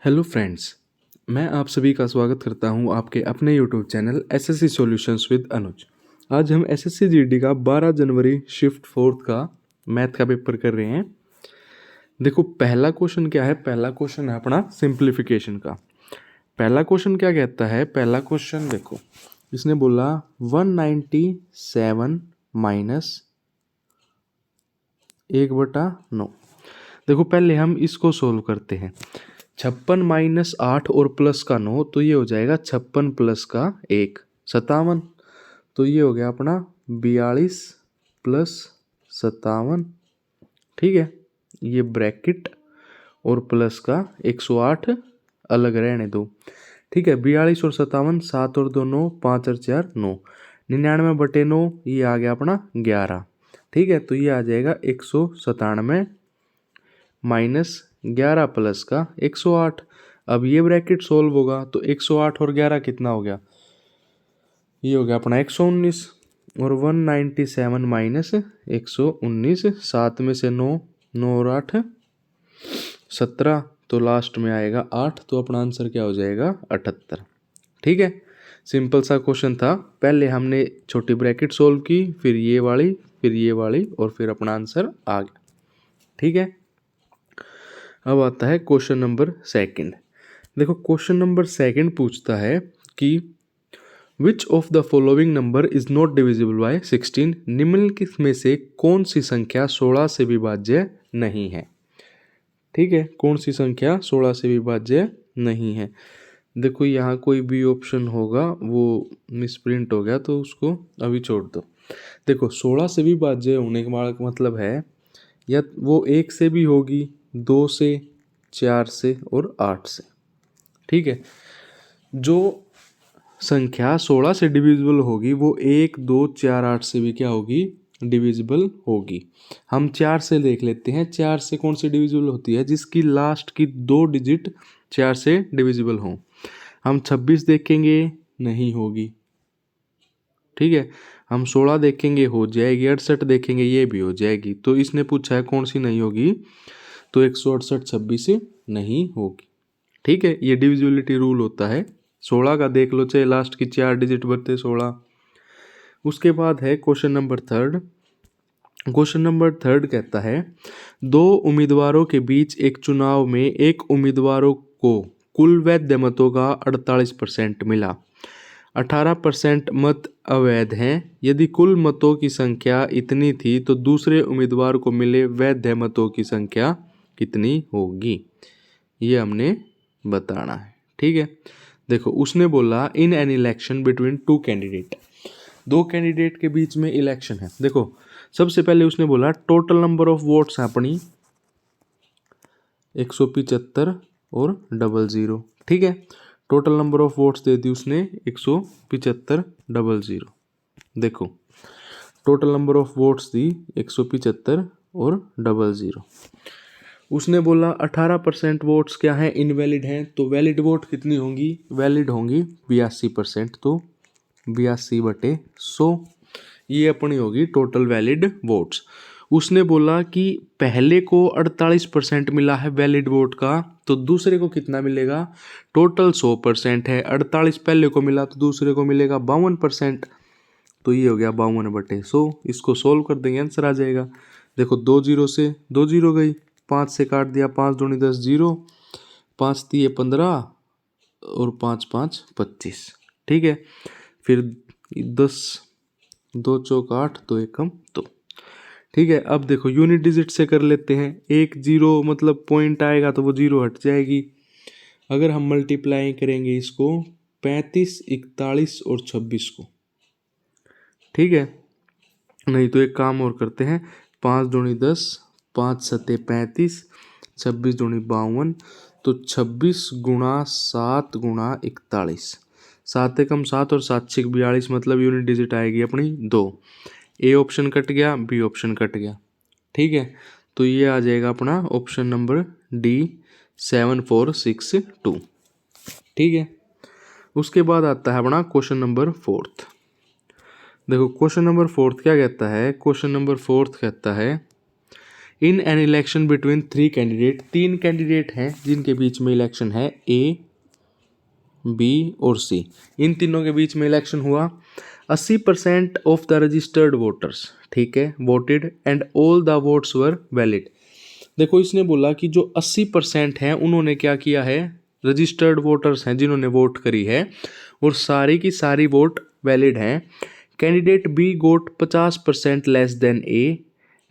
Hello friends, मैं आप सभी का स्वागत करता हूं आपके अपने YouTube channel SSC solutions with Anuj. आज हम एसएससी जीडी का 12 जनवरी शिफ्ट फोर्थ का मैथ का पेपर कर रहे हैं। देखो पहला क्वेश्चन क्या है। पहला क्वेश्चन है अपना सिंप्लीफिकेशन का। पहला क्वेश्चन क्या कहता है। पहला क्वेश्चन देखो, इसने बोला 197 माइनस 1/9। देखो पहले हम इसको सोल्व करते हैं। 56 माइनस 8 और प्लस का 9, तो ये हो जाएगा 56 प्लस का 1 57। तो ये हो गया अपना 42 प्लस 57। ठीक है, ये ब्रैकेट और प्लस का 108 अलग रहने दो। ठीक है, 42 और 57, 7 और 2 9, 5 और 4 9, 99/9 ये आ गया अपना 11। ठीक है, तो ये आ जाएगा 197 माइनस 11 प्लस का 108। अब ये ब्रैकेट सोल्व होगा तो 108 और 11 कितना हो गया, ये हो गया अपना 119। और 197 माइनस 119, 7 में से 9, 9 और 8 17, तो लास्ट में आएगा 8। तो अपना आंसर क्या हो जाएगा 78। ठीक है, सिंपल सा क्वेश्चन था। पहले हमने छोटी ब्रैकेट सोल्व की, फिर ये वाली, फिर ये वाली, और फिर अपना आंसर आ गया। ठीक है, अब आता है क्वेश्चन नंबर सेकंड। देखो क्वेश्चन नंबर सेकंड पूछता है कि which of the following number is not divisible by 16। निम्नलिखित में से कौन सी संख्या 16 से विभाज्य नहीं है। ठीक है, कौन सी संख्या 16 से विभाज्य नहीं है। देखो यहाँ कोई भी ऑप्शन होगा वो मिसप्रिंट हो गया तो उसको अभी छोड़ दो। देखो 16 से विभाज्य होने का मतलब है या वो 1 से भी होगी, 2 से, 4 से और 8 से। ठीक है, जो संख्या 16 से डिविजिबल होगी वो 1 2 4 8 से भी क्या होगी, डिविजिबल होगी। हम 4 से देख लेते हैं। 4 से कौन सी डिविजिबल होती है, जिसकी लास्ट की 2 डिजिट 4 से डिविजिबल हो। हम 26 देखेंगे, नहीं होगी। ठीक है, हम 16 देखेंगे, हो जाएगी। 68 देखेंगे, ये भी हो जाएगी। तो इसने पूछा है कौन सी नहीं होगी, तो 168 26 नहीं होगी। ठीक है, ये डिविजिबिलिटी रूल होता है। 16 का देख लो, चाहे लास्ट की 4 डिजिट बढ़ते 16। उसके बाद है question number third. Question number third कहता है दो उम्मीदवारों के बीच एक चुनाव में एक उम्मीदवारों को कुल वैध मतों का 48% मिला, 18% मत अवैध हैं। यदि कुल मतों की संख्या इतनी थी तो दूसरे उम्मीदवार को मिले वैध मतों की संख्या कितनी होगी, ये हमने बताना है। ठीक है, देखो उसने बोला in an election between two candidate. दो कैंडिडेट के बीच में इलेक्शन है। देखो सबसे पहले उसने बोला टोटल नंबर ऑफ वोट्स है अपनी 175 और 00। ठीक है, टोटल नंबर ऑफ वोट्स दे दी उसने 175 00। देखो टोटल नंबर ऑफ वोट्स दी 175 और 00। उसने बोला 18% वोट्स क्या है, इनवैलिड हैं। तो वैलिड वोट कितनी होंगी, वैलिड होंगी 82%। तो 82/100 ये अपनी होगी टोटल वैलिड वोट्स। उसने बोला कि पहले को 48% मिला है वैलिड वोट का, तो दूसरे को कितना मिलेगा, टोटल 100% है। 48 पहले को मिला तो दूसरे को मिलेगा 52%। तो ये हो गया 52/100। इसको सोल्व कर देंगे, आंसर आ जाएगा। देखो 2 0 से 2 0 गई, 5 से काट दिया, 5 दूनी 10 0, 5 3 15 और 5 5 25। ठीक है, फिर 10 2 चौक 8, 2 एकम 2। ठीक है, अब देखो यूनिट डिजिट से कर लेते हैं। 1 0 मतलब पॉइंट आएगा तो वो 0 हट जाएगी। अगर हम मल्टीप्लाई करेंगे इसको 35 41 और 26 को, ठीक है, नहीं तो एक काम और करते हैं। 5 दूनी 10, 5 सते 35, 26 दूनी 52। तो 26 गुणा 7 गुणा 41, 7 एकम 7 और 7 6 42, मतलब यूनिट डिजिट आएगी अपनी 2। ए ऑप्शन कट गया, बी ऑप्शन कट गया। ठीक है, तो ये आ जाएगा अपना ऑप्शन नंबर डी 7462। ठीक है, उसके बाद आता है अपना क्वेश्चन नंबर फोर्थ। देखो क्वेश्चन नंबर फोर्थ क्या कहता है। क्वेश्चन नंबर फोर्थ कहता है in an election between 3 candidate, 3 candidate हैं जिनके बीच में इलेक्शन है, ए, बी और सी, इन तीनों के बीच में इलेक्शन हुआ। 80% ऑफ द रजिस्टर्ड वोटर्स, ठीक है, voted and all the votes were valid. देखो इसने बोला कि जो 80% हैं उन्होंने क्या किया है, रजिस्टर्ड वोटर्स हैं जिन्होंने वोट करी है और सारी की सारी वोट वैलिड हैं। Candidate B got 50% less than A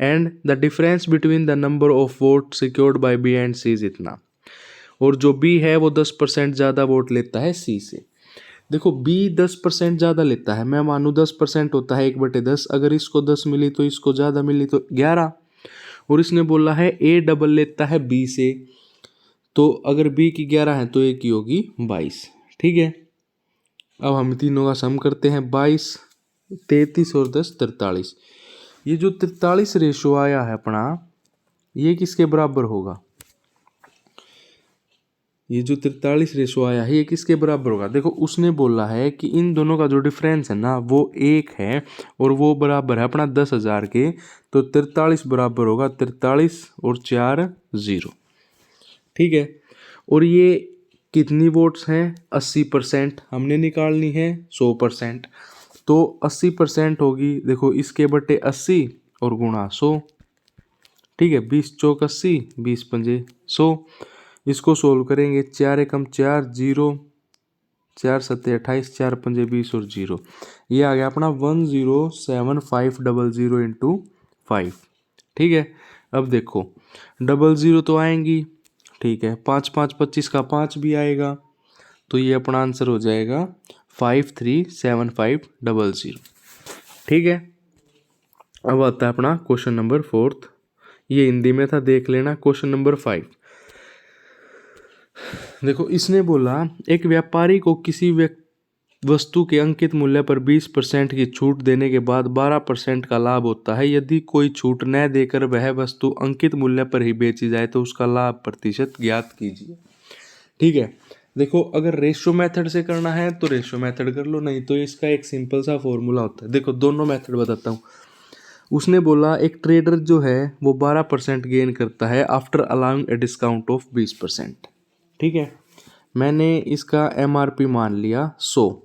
and the difference between the number of vote secured by B and C is इतना, और जो बी है वो 10% ज़्यादा वोट लेता है सी से। देखो बी 10% ज़्यादा लेता है, मैं मानूँ 10% होता है 1/10, अगर इसको 10 मिली तो इसको ज़्यादा मिली तो 11, और इसने बोला है ए डबल लेता है बी से, तो अगर बी की 11 है तो ए की होगी 22, ठीक है। अब हम तीनों का सम करते हैं, 22, 33 और 10 43। ये जो 43 रेशो आया है अपना, ये किसके बराबर होगा, ये जो 43 रेशो आया है ये किसके बराबर होगा। देखो उसने बोला है कि इन दोनों का जो डिफरेंस है ना वो 1 है और वो बराबर है अपना 10,000 के, तो 43 बराबर होगा 43 और 4 0, ठीक है। और ये कितनी वोट्स हैं, 80% हमने निकालनी है 100%, तो 80% होगी, देखो इसके बटे 80 और गुणा 100, ठीक है। 20 चौक 80, 20 पंजे 100, इसको सोल्व करेंगे, 4 एकम 4 0, 4 सत्ते 28, 4 पंजे 20 और 0, ये आ गया अपना 107,500 इंटू 5, ठीक है। अब देखो 00 तो आएंगी, ठीक है, 5 5 25 का 5 भी आएगा, तो ये अपना आंसर हो जाएगा 537500, ठीक है। अब आता है अपना क्वेश्चन नंबर 4, ये हिंदी में था, देख लेना। क्वेश्चन नंबर 5, देखो इसने बोला एक व्यापारी को किसी वस्तु के अंकित मूल्य पर 20% की छूट देने के बाद 12% का लाभ होता है। यदि कोई छूट न देकर वह वस्तु अंकित मूल्य पर ही बेची जाए तो उसका लाभ प्रतिशत ज्ञात कीजिए, ठीक है। देखो अगर रेशो मेथड से करना है तो रेशो मेथड कर लो, नहीं तो इसका एक सिंपल सा फॉर्मूला होता है। देखो दोनों मेथड बताता हूँ। उसने बोला एक ट्रेडर जो है वो 12% गेन करता है after allowing a discount of 20%, ठीक है। मैंने इसका MRP मान लिया 100,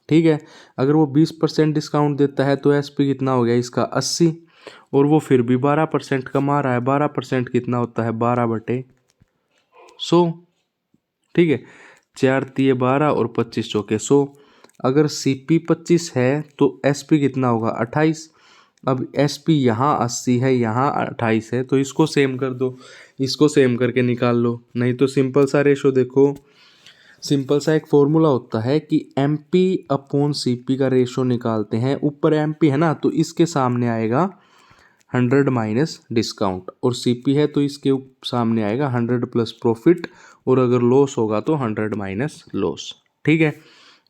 ठीक है। अगर वो 20% डिस्काउंट देता है तो SP कितना हो गया इसका 80, और वो फिर भी 12% कमा रहा है, 12% कितना होता है 12/100, ठीक है। 4 तिये 12 और 25 चौके 100। अगर CP 25 है तो SP कितना होगा 28। अब SP यहाँ 80 है, यहाँ 28 है, तो इसको सेम कर दो, इसको सेम करके निकाल लो, नहीं तो सिंपल सा रेशो देखो, सिंपल सा एक फॉर्मूला होता है कि MP/CP का रेशो निकालते हैं। ऊपर MP है ना तो इसके सामने आएगा 100 माइनस डिस्काउंट, और CP है तो इसके सामने आएगा 100 प्लस प्रॉफिट, और अगर लॉस होगा तो 100 माइनस लॉस, ठीक है।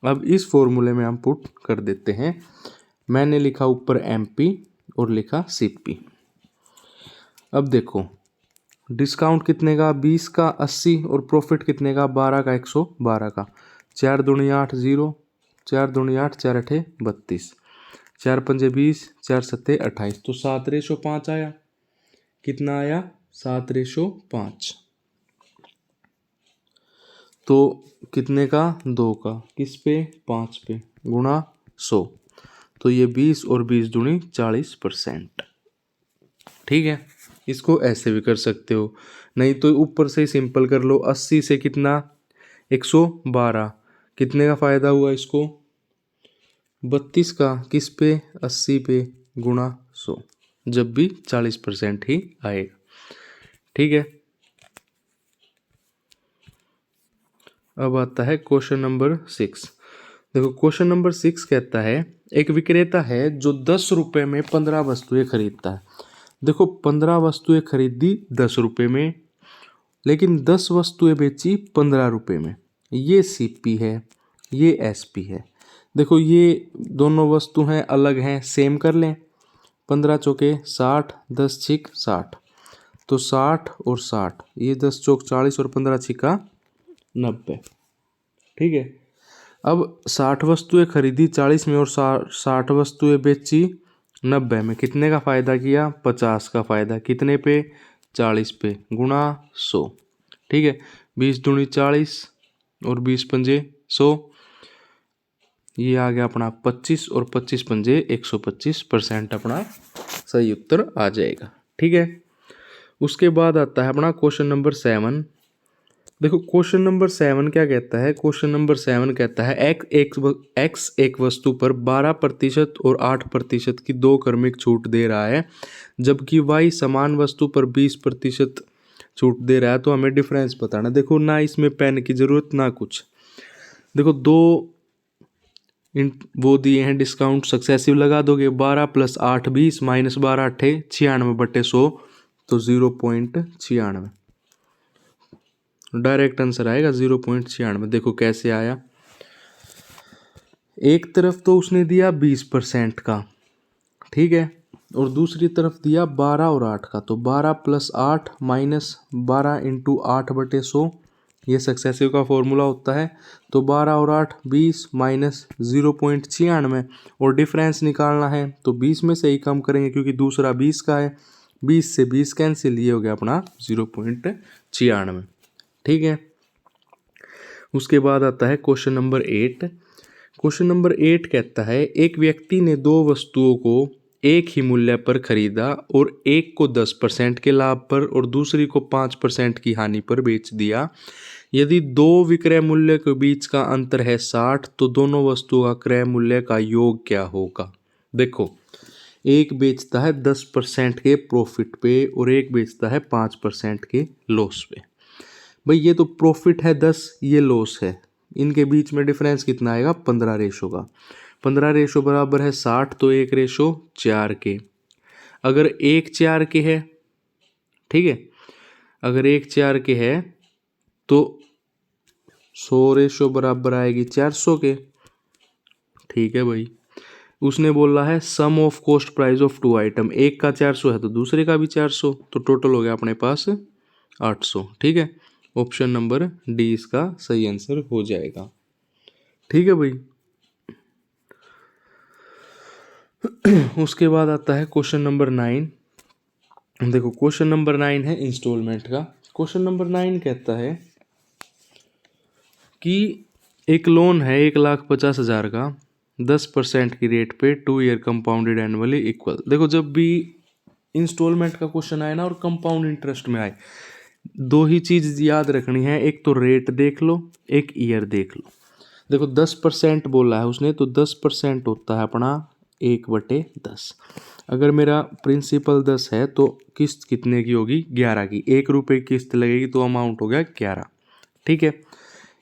अब इस फॉर्मूले में हम पुट कर देते हैं। मैंने लिखा ऊपर MP और लिखा CP। अब देखो डिस्काउंट कितने का 20 का 80, और प्रॉफिट कितने का 12 का 112 का। 4 दूनी 8 0, 4 दूनी 8, 4 8 32, 4 पंजे 20, 4 सत्ते 28, तो 7/5 आया। कितना आया 7/5, तो कितने का 2 का, किस पे 5 पे, गुणा 100, तो ये 20 और 20 दूनी 40%, ठीक है। इसको ऐसे भी कर सकते हो, नहीं तो ऊपर से सिंपल कर लो। 80 से कितना 112, कितने का फायदा हुआ इसको 32 का, किस पे 80 पे, गुणा 100, जब भी 40% ही आएगा, ठीक है। अब आता है क्वेश्चन नंबर 6। देखो क्वेश्चन नंबर 6 कहता है एक विक्रेता है जो 10 रुपये में 15 वस्तुएं खरीदता है। देखो 15 वस्तुएं खरीदी 10 रुपये में, लेकिन 10 वस्तुएं बेची 15 रुपये में। ये CP है, ये SP है। देखो ये दोनों वस्तु हैं, अलग हैं, सेम कर लें। 15 चौके 60, 10 छिक 60, तो 60 और 60, ये 10 चौक 40 और 15 छिका 90, ठीक है। अब 60 वस्तुएं खरीदी 40 में और 60 वस्तुएं बेची 90 में कितने का फ़ायदा किया? 50 का फ़ायदा। कितने पे? 40 पे, गुणा 100। ठीक है, 20 दूनी 40 और 20 पंजे 100, ये आ गया अपना 25 और 25 पंजे 125% अपना सही उत्तर आ जाएगा। ठीक है, उसके बाद आता है अपना क्वेश्चन नंबर 7। देखो क्वेश्चन नंबर 7 क्या कहता है? क्वेश्चन नंबर 7 कहता है एक्स एक वस्तु पर 12% और 8% की दो क्रमिक छूट दे रहा है, जबकि वाई समान वस्तु पर 20% छूट दे रहा है, तो हमें डिफरेंस बताना। देखो ना इसमें पेन की जरूरत ना कुछ। देखो दो वो दिए हैं डिस्काउंट, सक्सेसिव लगा दोगे। 12 + 8 20 - 12 8 96/100, तो 0.96 डायरेक्ट आंसर आएगा 0.96। देखो कैसे आया, एक तरफ तो उसने दिया 20% का, ठीक है, और दूसरी तरफ दिया 12 और 8 का, तो 12 + 8 - 12 × 8/100, ये सक्सेसिव का फॉर्मूला होता है। तो 12 और 8 20 - 0.96, और डिफरेंस निकालना है तो 20 में से ही कम करेंगे क्योंकि दूसरा 20 का है। 20 से 20 कैंसिल, ये हो गया अपना 0.96। ठीक है, उसके बाद आता है क्वेश्चन नंबर 8। क्वेश्चन नंबर 8 कहता है एक व्यक्ति ने दो वस्तुओं को एक ही मूल्य पर खरीदा और एक को 10% के लाभ पर और दूसरी को 5% की हानि पर बेच दिया। यदि दो विक्रय मूल्य के बीच का अंतर है 60, तो दोनों वस्तुओं का क्रय मूल्य का योग क्या होगा? देखो, एक बेचता है 10% के प्रॉफिट पे और एक बेचता है 5% के लॉस पे। भाई ये तो प्रॉफिट है 10, ये लॉस है, इनके बीच में डिफरेंस कितना आएगा? 15 रेशो का। 15 रेशो बराबर है 60, तो 1 रेशो 4 के। अगर 1 4 के है, ठीक है, अगर 1 4 के है तो 100 रेशो बराबर आएगी 400 के। ठीक है भाई, उसने बोला है sum of cost price of two item, एक का 400 है तो दूसरे का भी 400, तो टोटल हो गया अपने पास 800। ठीक है, ऑप्शन नंबर डी इसका सही आंसर हो जाएगा। ठीक है भाई, उसके बाद आता है क्वेश्चन नंबर 9। देखो क्वेश्चन नंबर 9 है इंस्टॉलमेंट का। क्वेश्चन नंबर 9 कहता है कि एक लोन है 1,50,000 का, 10% की रेट पे 2 ईयर कंपाउंडेड एनुअली इक्वल। देखो जब भी इंस्टॉलमेंट का क्वेश्चन आए ना और कंपाउंड इंटरेस्ट में आए, दो ही चीज याद रखनी है, एक तो रेट देख लो, एक ईयर देख लो। देखो 10% बोला है उसने, तो 10% होता है अपना 1/10। अगर मेरा प्रिंसिपल 10 है तो किस्त कितने की होगी? 11 की। 1 रुपये की किस्त लगेगी तो अमाउंट हो गया 11। ठीक है,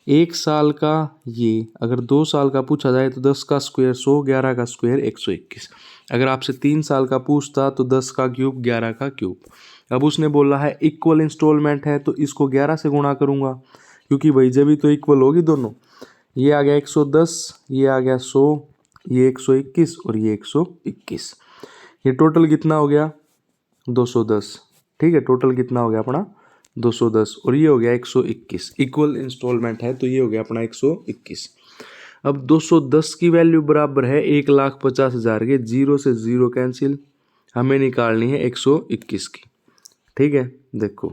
1 साल का ये, अगर 2 साल का पूछा जाए तो 10 का स्क्वायर 100, 11 का स्क्वायर 121। अगर आपसे 3 साल का पूछता तो 10 का क्यूब 11 का क्यूब। अब उसने बोला है इक्वल इंस्टॉलमेंट है तो इसको 11 से गुणा करूंगा, क्योंकि भाई जब भी तो इक्वल होगी दोनों। ये आ गया 110, ये आ गया 100, ये 121 और ये 121। ये टोटल कितना हो गया? 210। ठीक है, टोटल कितना हो गया अपना? 210, और ये हो गया 121। इक्वल इंस्टॉलमेंट है तो ये हो गया अपना 121। अब 210 की वैल्यू बराबर है 1,50,000 के, 0 से 0 कैंसिल, हमें निकालनी है 121 की। ठीक है, देखो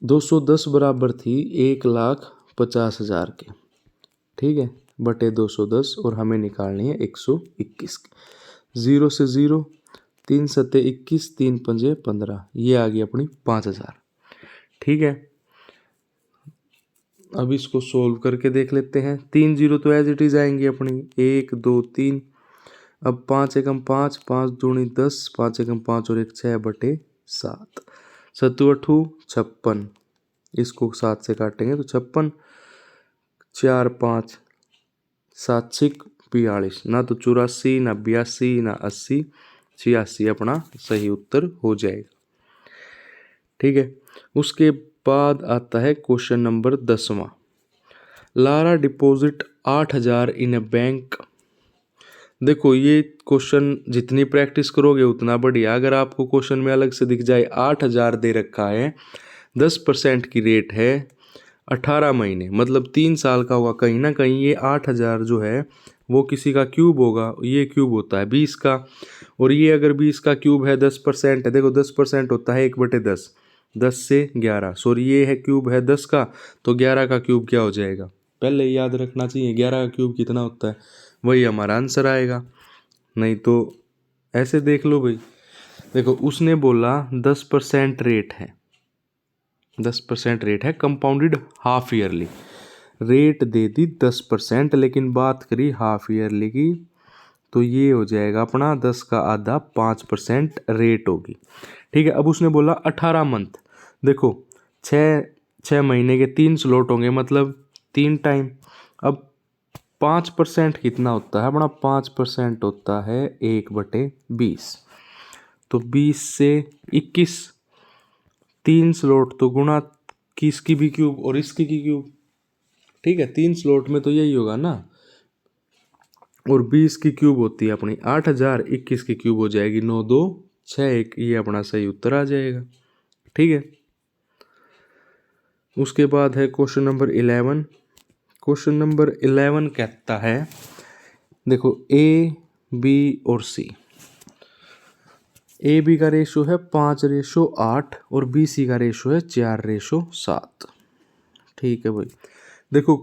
210 बराबर थी 1,50,000 के, ठीक है, बटे 210, और हमें निकालनी है 121 की। 0 से 0, 3 सत्ते 21, 3 पंजे 15, ये आ गई अपनी 5,000। ठीक है, अब इसको सोल्व करके देख लेते हैं। 3 0 तो एज इट इज आएंगी अपनी, 1 2 3। अब 5 एकम 5, 5 दूनी 10, 5 एकम 5 और 1 6/7। 7 8 56, इसको 7 से काटेंगे तो 56, 4 5 7 6 42, ना तो 84, ना 82, ना 80, 86 अपना सही उत्तर हो जाएगा। ठीक है, उसके बाद आता है क्वेश्चन नंबर 10वां। लारा डिपॉजिट 8,000 इन ए बैंक। देखो ये क्वेश्चन जितनी प्रैक्टिस करोगे उतना बढ़िया। अगर आपको क्वेश्चन में अलग से दिख जाए 8,000 दे रखा है, 10% की रेट है, 18 महीने मतलब 3 साल का होगा। कहीं ना कहीं ये 8000 जो है वो किसी का क्यूब होगा, ये क्यूब होता है 20 का, और ये अगर 20 का क्यूब है 10% है, देखो 10% होता है 1/10, 10 से 11, सॉरी ये है क्यूब है 10 का, तो 11 का क्यूब क्या हो जाएगा, पहले याद रखना चाहिए 11 का क्यूब कितना होता है, वही हमारा आंसर आएगा। नहीं तो ऐसे देख लो भाई, देखो उसने बोला 10% रेट है, 10% रेट है कंपाउंडेड हाफ ईयरली, रेट दे दी 10%, लेकिन बात करी हाफ ईयरली की, तो ये हो जाएगा अपना 10 का आधा 5% रेट होगी। ठीक है, अब उसने बोला 18 मंथ, देखो 6 महीने के 3 स्लॉट होंगे मतलब 3 टाइम। अब 5% कितना होता है अपना, 5% होता है 1/20, तो 20 से 21, 3 स्लॉट तो गुणा की इसकी भी क्यूब और इसकी की क्यूब। ठीक है, 3 स्लॉट में तो यही होगा ना, और 20 की क्यूब होती है अपनी 8000, 21 की क्यूब हो जाएगी 9261, ये अपना सही उत्तर आ जाएगा। ठीक है, उसके बाद है क्वेश्चन नंबर 11। क्वेश्चन नंबर 11 कहता है, देखो ए बी और सी, ए बी का रेशो है 5:8 और बी सी का रेशो है 4:7। ठीक है भाई, देखो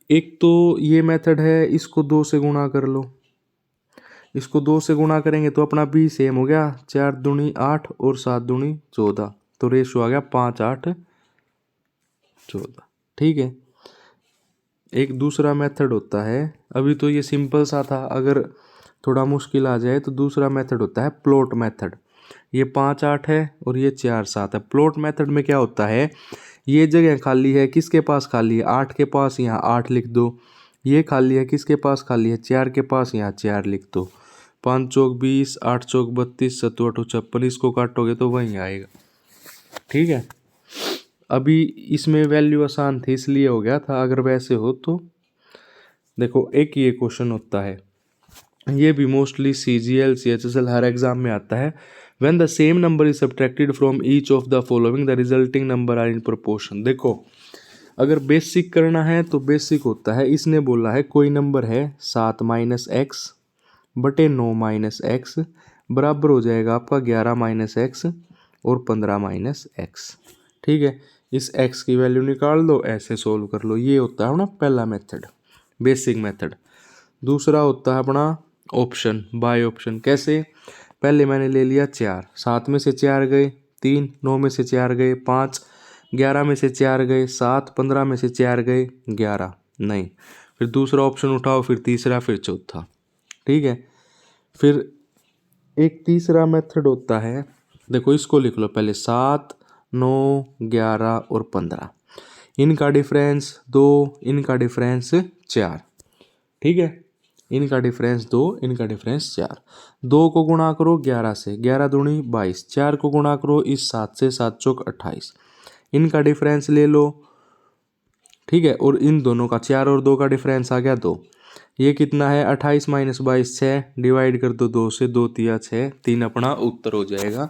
एक तो ये मेथड है, इसको 2 से गुणा कर लो, इसको 2 से गुणा करेंगे तो अपना बी सेम हो गया, 4 दूनी 8 और 7 दूनी 14, तो रेशो आ गया 5 8 14। ठीक है, एक दूसरा मेथड होता है, अभी तो ये सिंपल सा था, अगर थोड़ा मुश्किल आ जाए तो दूसरा मेथड होता है प्लॉट मेथड। ये 5 8 है और ये 4 7 है। प्लॉट मेथड में क्या होता है, ये जगह खाली है, किसके पास खाली है, 8 के पास, यहाँ 8 लिख दो, ये खाली है, किसके पास खाली है, 4 के पास, यहाँ 4 लिख दो, 5 चौक 20, 8 चौक 32, 7 8 56, इसको काटोगे तो वहीं आएगा। ठीक है, अभी इसमें वैल्यू आसान थी इसलिए हो गया था, अगर वैसे हो तो देखो एक ये क्वेश्चन होता है, ये भी मोस्टली CGL CHSL हर एग्जाम में आता है। When the same number is subtracted from each of the following the resulting number are in proportion. देखो अगर बेसिक करना है तो बेसिक होता है, इसने बोला है कोई नंबर है 7 - x बटे 9 - x बराबर हो जाएगा आपका 11 - x और 15 - x। ठीक है, इस x की वैल्यू निकाल दो, ऐसे सोल्व कर लो, ये होता है ना पहला मेथड, बेसिक मेथड। दूसरा होता है अपना ऑप्शन बाय ऑप्शन। कैसे, पहले मैंने ले लिया 4, 7 में से 4 गए 3, 9 में से 4 गए 5, 11 में से 4 गए 7, 15 में से 4 गए 11, नहीं, फिर दूसरा ऑप्शन उठाओ, फिर तीसरा, फिर चौथा। ठीक है, फिर एक तीसरा मेथड होता है, देखो इसको लिख लो पहले, 7 9 11 और 15, इनका डिफरेंस 2, इनका डिफरेंस 4। ठीक है, इनका डिफरेंस 2, इनका डिफरेंस 4, 2 को गुणा करो 11 से, 11 दूनी 22, 4 को गुणा करो इस 7 से, 7 चौक 28, इनका डिफरेंस ले लो। ठीक है, और इन दोनों का 4 और 2 का डिफरेंस आ गया 2, ये कितना है 28 - 22 6, डिवाइड कर दो 2 से, 2 तिया 6, 3 अपना उत्तर हो जाएगा।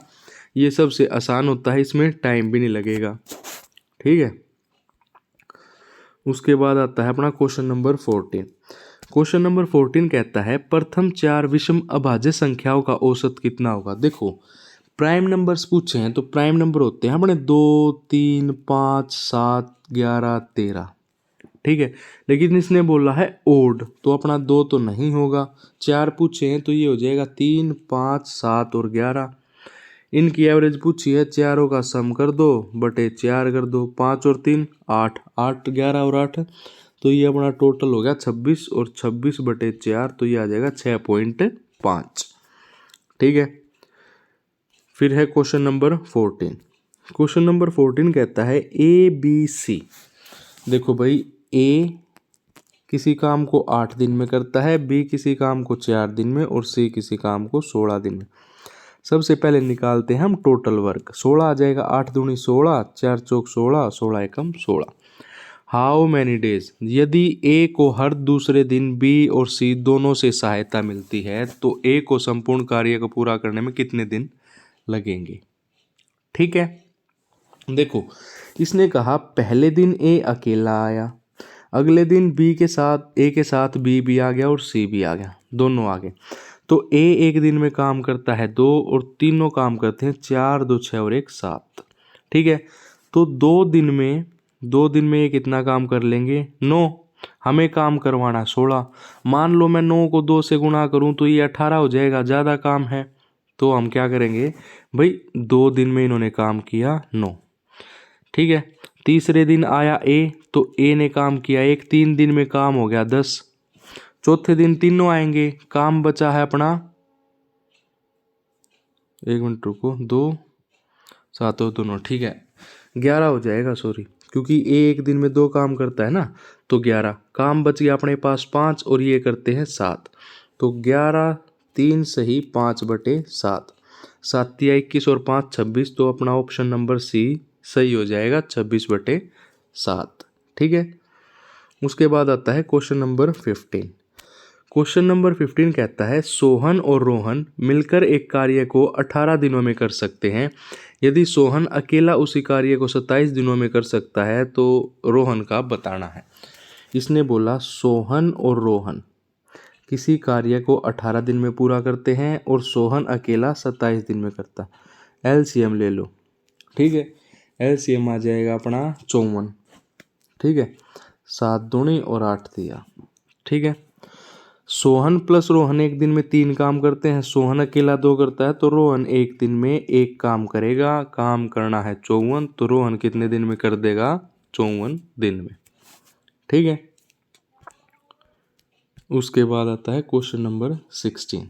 ये सबसे आसान होता है, इसमें टाइम भी नहीं लगेगा। ठीक है, उसके बाद आता है अपना क्वेश्चन नंबर 14। क्वेश्चन नंबर 14 कहता है प्रथम 4 विषम अभाज्य संख्याओं का औसत कितना होगा। देखो प्राइम नंबर्स पूछे हैं तो प्राइम नंबर होते हैं अपने 2 3 5 7 11 13। ठीक है, लेकिन इसने बोला है ओड, तो अपना 2 तो नहीं होगा, 4 पूछे हैं तो ये हो जाएगा 3 5 7 और 11। इनकी एवरेज पूछी है, चारों का सम कर दो बटे 4 कर दो, 5 और 3 8, 8 11 और 8, तो ये अपना टोटल हो गया 26, और 26 बटे 4 तो ये आ जाएगा 6.5। ठीक है, फिर है क्वेश्चन नंबर 14। क्वेश्चन नंबर 14 कहता है ABC। देखो भाई, A किसी काम को 8 दिन में करता है, B किसी काम को 4 दिन में और C किसी काम को 16 दिन में। सबसे पहले निकालते हैं हम टोटल वर्क, 16 आ जाएगा, 8 दूनी 16, 4 चौक 16, 16 एकम 16। हाउ मैनी डेज, यदि ए को हर दूसरे दिन बी और सी दोनों से सहायता मिलती है तो ए को संपूर्ण कार्य को पूरा करने में कितने दिन लगेंगे। ठीक है, देखो इसने कहा पहले दिन ए अकेला आया, अगले दिन बी के साथ ए के साथ बी भी आ गया और सी भी आ गया, दोनों आ गए। तो ए एक दिन में काम करता है 2 और तीनों काम करते हैं 4 2 6 और 1 7। ठीक है, तो 2 दिन में ये कितना काम कर लेंगे 9। हमें काम करवाना 16। मान लो मैं 9 को 2 से गुणा करूं तो ये 18 हो जाएगा, ज़्यादा काम है। तो हम क्या करेंगे भाई, 2 दिन में इन्होंने काम किया 9। ठीक है, तीसरे दिन आया ए, तो ए ने काम किया 1, 3 दिन में काम हो गया 10। चौथे दिन तीनों आएंगे, काम बचा है अपना, 1 मिनट रुको, 2 7 और 2 9, ठीक है 11 हो जाएगा, सॉरी, क्योंकि ए एक दिन में 2 काम करता है ना, तो 11 काम बच गया अपने पास 5 और ये करते हैं 7। तो 11 3 सही 5/7, 7 या 21 और 5 26, तो अपना ऑप्शन नंबर सी सही हो जाएगा 26/7। ठीक है, उसके बाद आता है क्वेश्चन नंबर 15। क्वेश्चन नंबर 15 कहता है सोहन और रोहन मिलकर एक कार्य को 18 दिनों में कर सकते हैं। यदि सोहन अकेला उसी कार्य को 27 दिनों में कर सकता है तो रोहन का बताना है। इसने बोला सोहन और रोहन किसी कार्य को 18 दिन में पूरा करते हैं और सोहन अकेला 27 दिन में करता। एलसीएम ले लो। ठीक है, एलसीएम आ जाएगा अपना 54। ठीक है, 7 दूनी और 8 दिया। ठीक है, सोहन प्लस रोहन एक दिन में 3 काम करते हैं, सोहन अकेला 2 करता है, तो रोहन एक दिन में 1 काम करेगा। काम करना है 54, तो रोहन कितने दिन में कर देगा 54 दिन में। ठीक है, उसके बाद आता है क्वेश्चन नंबर 16।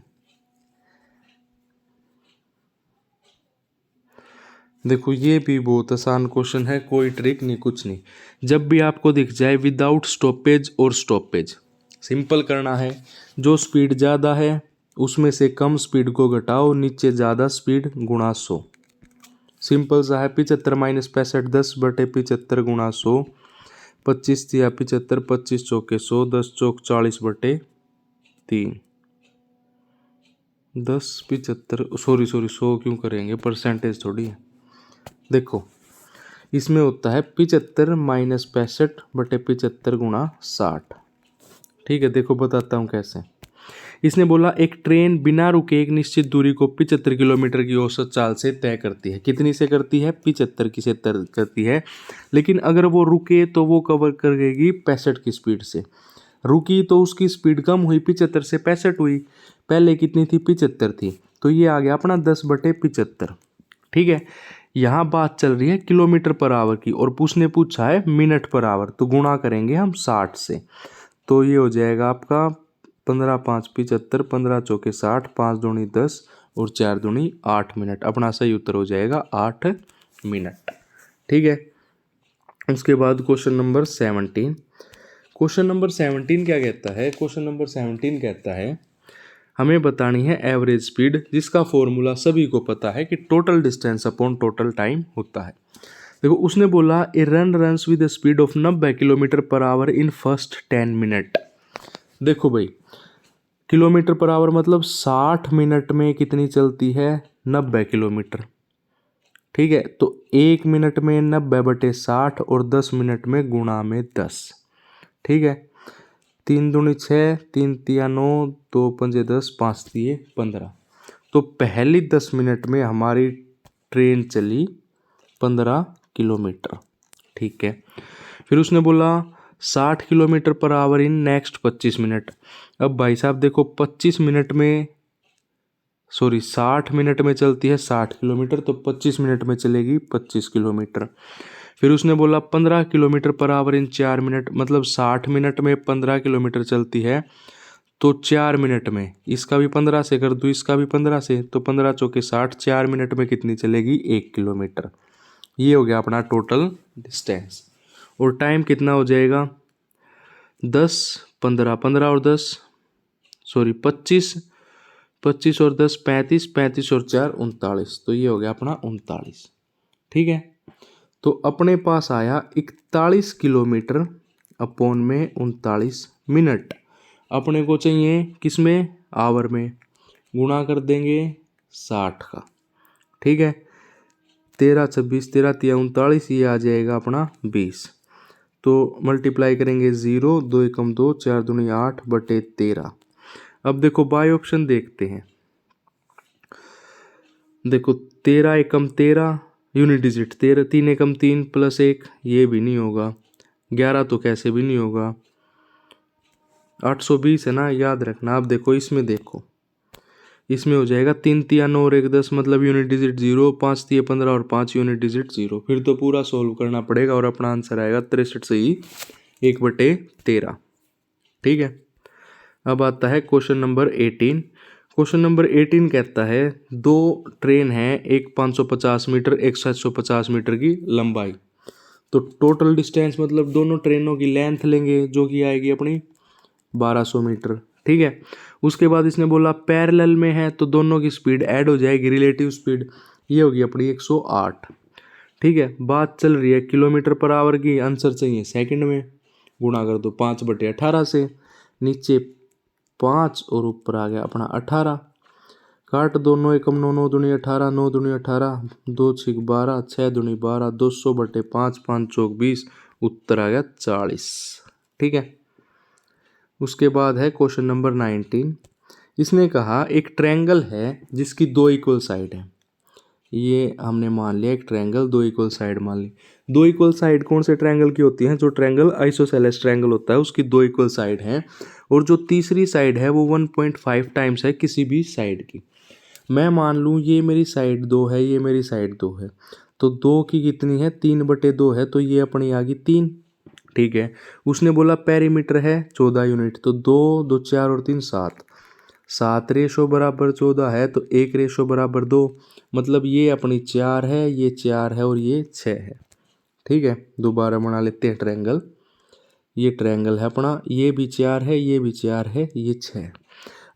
देखो ये भी बहुत आसान क्वेश्चन है, कोई ट्रिक नहीं कुछ नहीं। जब भी आपको दिख जाए विदाउट स्टॉपेज और स्टॉपेज, सिंपल करना है। जो स्पीड ज़्यादा है उसमें से कम स्पीड को घटाओ, नीचे ज़्यादा स्पीड गुणा 100। सिंपल सा है, 75 - 65 10/75 गुणा 100। 25 या 75, 25 चौके 100, 10 चौक 40/3। 10 75, सॉरी 100 क्यों करेंगे, परसेंटेज थोड़ी है। देखो इसमें होता है 75 - 65/75 गुणा 60। ठीक है, देखो बताता हूँ कैसे। इसने बोला एक ट्रेन बिना रुके एक निश्चित दूरी को 75 किलोमीटर की औसत चाल से तय करती है। कितनी से करती है, 75 की से तय करती है। लेकिन अगर वो रुके तो वो कवर करेगी 65 की स्पीड से। रुकी तो उसकी स्पीड कम हुई, 75 से 65 हुई। पहले कितनी थी, 75 थी, तो ये आ गया अपना 10/75। ठीक है, यहाँ बात चल रही है किलोमीटर पर आवर की और उसने पूछा है मिनट पर आवर, तो गुणा करेंगे हम 60 से। तो ये हो जाएगा आपका 15 5 75, 15 चौके 60, 5 दूनी 10 और 4 दूनी 8 मिनट। अपना सही उत्तर हो जाएगा 8 मिनट। ठीक है, उसके बाद क्वेश्चन नंबर 17। क्वेश्चन नंबर 17 क्या कहता है, क्वेश्चन नंबर 17 कहता है हमें बतानी है एवरेज स्पीड, जिसका फॉर्मूला सभी को पता है कि total distance upon total time होता है। देखो उसने बोला a run runs with speed of 90 kilometre per hour in first 10 minute. देखो भाई, किलोमीटर पर आवर मतलब 60 मिनट में कितनी चलती है, 90 किलोमीटर। ठीक है, तो 1 मिनट में 90/60 और 10 मिनट में गुणा में 10। ठीक है, 3 दूनी 6, 3 तिया 9, 2 पंजे 10, 5 दिए 15। तो पहली 10 मिनट में हमारी ट्रेन चली 15 किलोमीटर। ठीक है, फिर उसने बोला 60 kilometre per hour in next 25 minute. अब भाई साहब देखो 25 मिनट में, सॉरी 60 मिनट में चलती है 60 किलोमीटर, तो 25 मिनट में चलेगी 25 किलोमीटर। फिर उसने बोला 15 किलोमीटर पर आवर इन 4 मिनट, मतलब 60 मिनट में 15 किलोमीटर चलती है, तो 4 मिनट में इसका भी 15 से कर दूँ, इसका भी 15 से, तो 15 चौके 60, 4 मिनट में कितनी चलेगी 1 किलोमीटर। ये हो गया अपना टोटल डिस्टेंस। और टाइम कितना हो जाएगा 10 15 15 और 10, सॉरी 25 25 और 10 35, 35 और 4 39, तो ये हो गया अपना 39। ठीक है, तो अपने पास आया 41 किलोमीटर अपॉन में 39 मिनट। अपने को चाहिए किस में, आवर में, गुणा कर देंगे 60 का। ठीक है, 13 26 13 तिया 39, ये आ जाएगा अपना 20। तो मल्टीप्लाई करेंगे 0 2 एकम 2 4 दूनी 8 बटे 13। अब देखो बाय ऑप्शन देखते हैं। देखो 13 एकम 13 यूनिट डिजिट 13 3 एकम 3 प्लस 1, ये भी नहीं होगा। 11 तो कैसे भी नहीं होगा। 820 है ना, याद रखना। अब देखो इसमें, देखो इसमें हो जाएगा 3 तिया 9 और 1 10, मतलब यूनिट डिजिट 0, 5 तिया 15 और 5 यूनिट डिजिट 0। फिर तो पूरा सोल्व करना पड़ेगा और अपना आंसर आएगा 63 से ही 1/13। ठीक है। अब आता है क्वेश्चन नंबर 18। क्वेश्चन नंबर 18 कहता है दो ट्रेन है, एक 550 मीटर एक 750 मीटर की लंबाई। तो टोटल डिस्टेंस मतलब दोनों ट्रेनों की लेंथ लेंगे जो कि आएगी अपनी 1200 मीटर। ठीक है। उसके बाद इसने बोला पैरेलल में है तो दोनों की स्पीड ऐड हो जाएगी, रिलेटिव स्पीड ये होगी अपनी 108। ठीक है। बात चल रही है किलोमीटर पर आवर की, आंसर चाहिए सेकंड में, गुणा कर दो 5/18 से, नीचे 5 और ऊपर आ गया अपना 18। काट दो 9 एकम 9 9 दूनी 18 9 दूनी 18 2 6 12 6 दूनी 12 200/5 5 चौक 20, उत्तर आ गया 40। ठीक है। उसके बाद है क्वेश्चन नंबर 19। इसने कहा एक ट्रायंगल है जिसकी दो इक्वल साइड है। ये हमने मान लिया एक ट्रायंगल दो इक्वल साइड मान ली। दो इक्वल साइड कौन से ट्रायंगल की होती हैं? जो ट्रायंगल आइसोसेलेस ट्रायंगल होता है उसकी दो इक्वल साइड हैं, और जो तीसरी साइड है वो 1.5 टाइम्स है किसी भी साइड की। मैं मान लूँ ये मेरी साइड 2 है, ये मेरी साइड 2 है, तो 2 की कितनी है 3/2 है, तो ये अपनी आ गई 3। ठीक है। उसने बोला पेरीमीटर है 14 यूनिट, तो 2 2 4 और 3 7, 7 रेशो बराबर 14 है तो 1 रेशो बराबर 2, मतलब ये अपनी 4 है, ये 4 है और ये 6 है। ठीक है। दोबारा बना लेते हैं ट्रायंगल। ये ट्रायंगल है अपना, ये भी 4 है, ये भी 4 है, ये 6 है।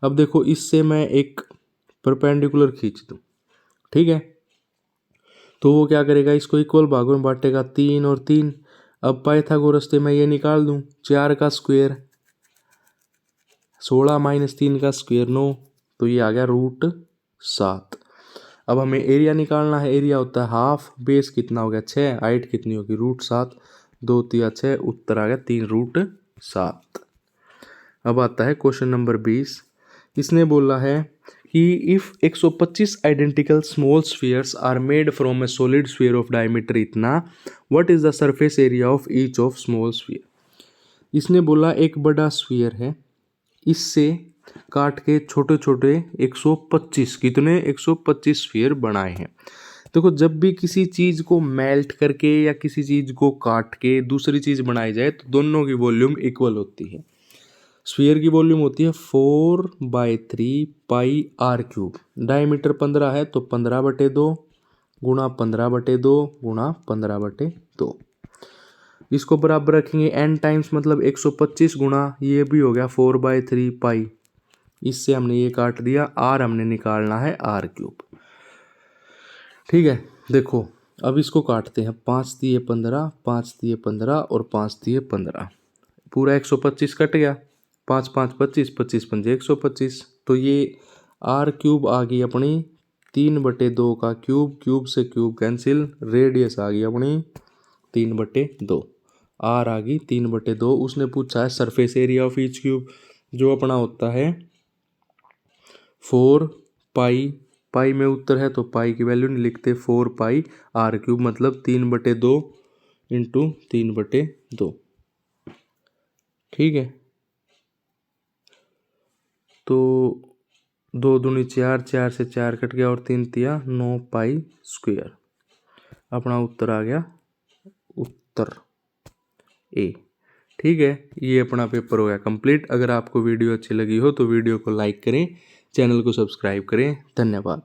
अब देखो इससे मैं एक परपेंडिकुलर खींच दूं। ठीक है। तो वो क्या करेगा, इसको इक्वल भागों में बांटेगा 3 और 3। अब पाइथागोरस से मैं ये निकाल दूं, 4 का स्क्वायर 16 माइनस 3 का स्क्वायर 9, तो ये आ गया √7। अब हमें एरिया निकालना है, एरिया होता है हाफ, बेस कितना हो गया 6, हाइट कितनी होगी √7, 2 तिया 6, उत्तर आ गया 3√7। अब आता है क्वेश्चन नंबर 20। इसने बोला है कि if 125 identical small spheres are made from a solid sphere of diameter इतना, what is the surface area of each of small sphere. इसने बोला एक बड़ा स्फीयर है, इससे काट के छोटे छोटे 125, कितने 125 स्फीयर बनाए हैं। देखो जब भी किसी चीज़ को मेल्ट करके या किसी चीज़ को काट के दूसरी चीज़ बनाई जाए तो दोनों की वॉल्यूम इक्वल होती है। स्फीयर की वॉल्यूम होती है 4/3 पाई r³। डायमीटर 15 है तो 15/2 गुणा 15/2 गुणा 15/2। इसको बराबर रखेंगे n टाइम्स, मतलब 125 गुणा ये भी हो गया 4/3 पाई। इससे हमने ये काट दिया, r हमने निकालना है r³। ठीक है। देखो अब इसको काटते हैं, 5 तिये 15 5 तिये 15 और 5 तिये 15, पूरा 125 कट गया, 5 5 25 25 पंजे 125, तो ये r³ आ गई अपनी 3/2 का क्यूब, क्यूब से क्यूब कैंसिल, रेडियस आ गई अपनी 3/2, r आ गई 3/2। उसने पूछा है surface area of each cube, जो अपना होता है 4 पाई, पाई में उत्तर है तो पाई की वैल्यू नहीं लिखते, 4 पाई r³, मतलब 3/2 इंटू 3/2। ठीक है। तो 2 दूनी 4, 4 से 4 कट गया और 3 तिया 9 पाई स्क्वायर, अपना उत्तर आ गया उत्तर ए। ठीक है। ये अपना पेपर हो गया कंप्लीट। अगर आपको वीडियो अच्छी लगी हो तो वीडियो को लाइक करें, चैनल को सब्सक्राइब करें। धन्यवाद।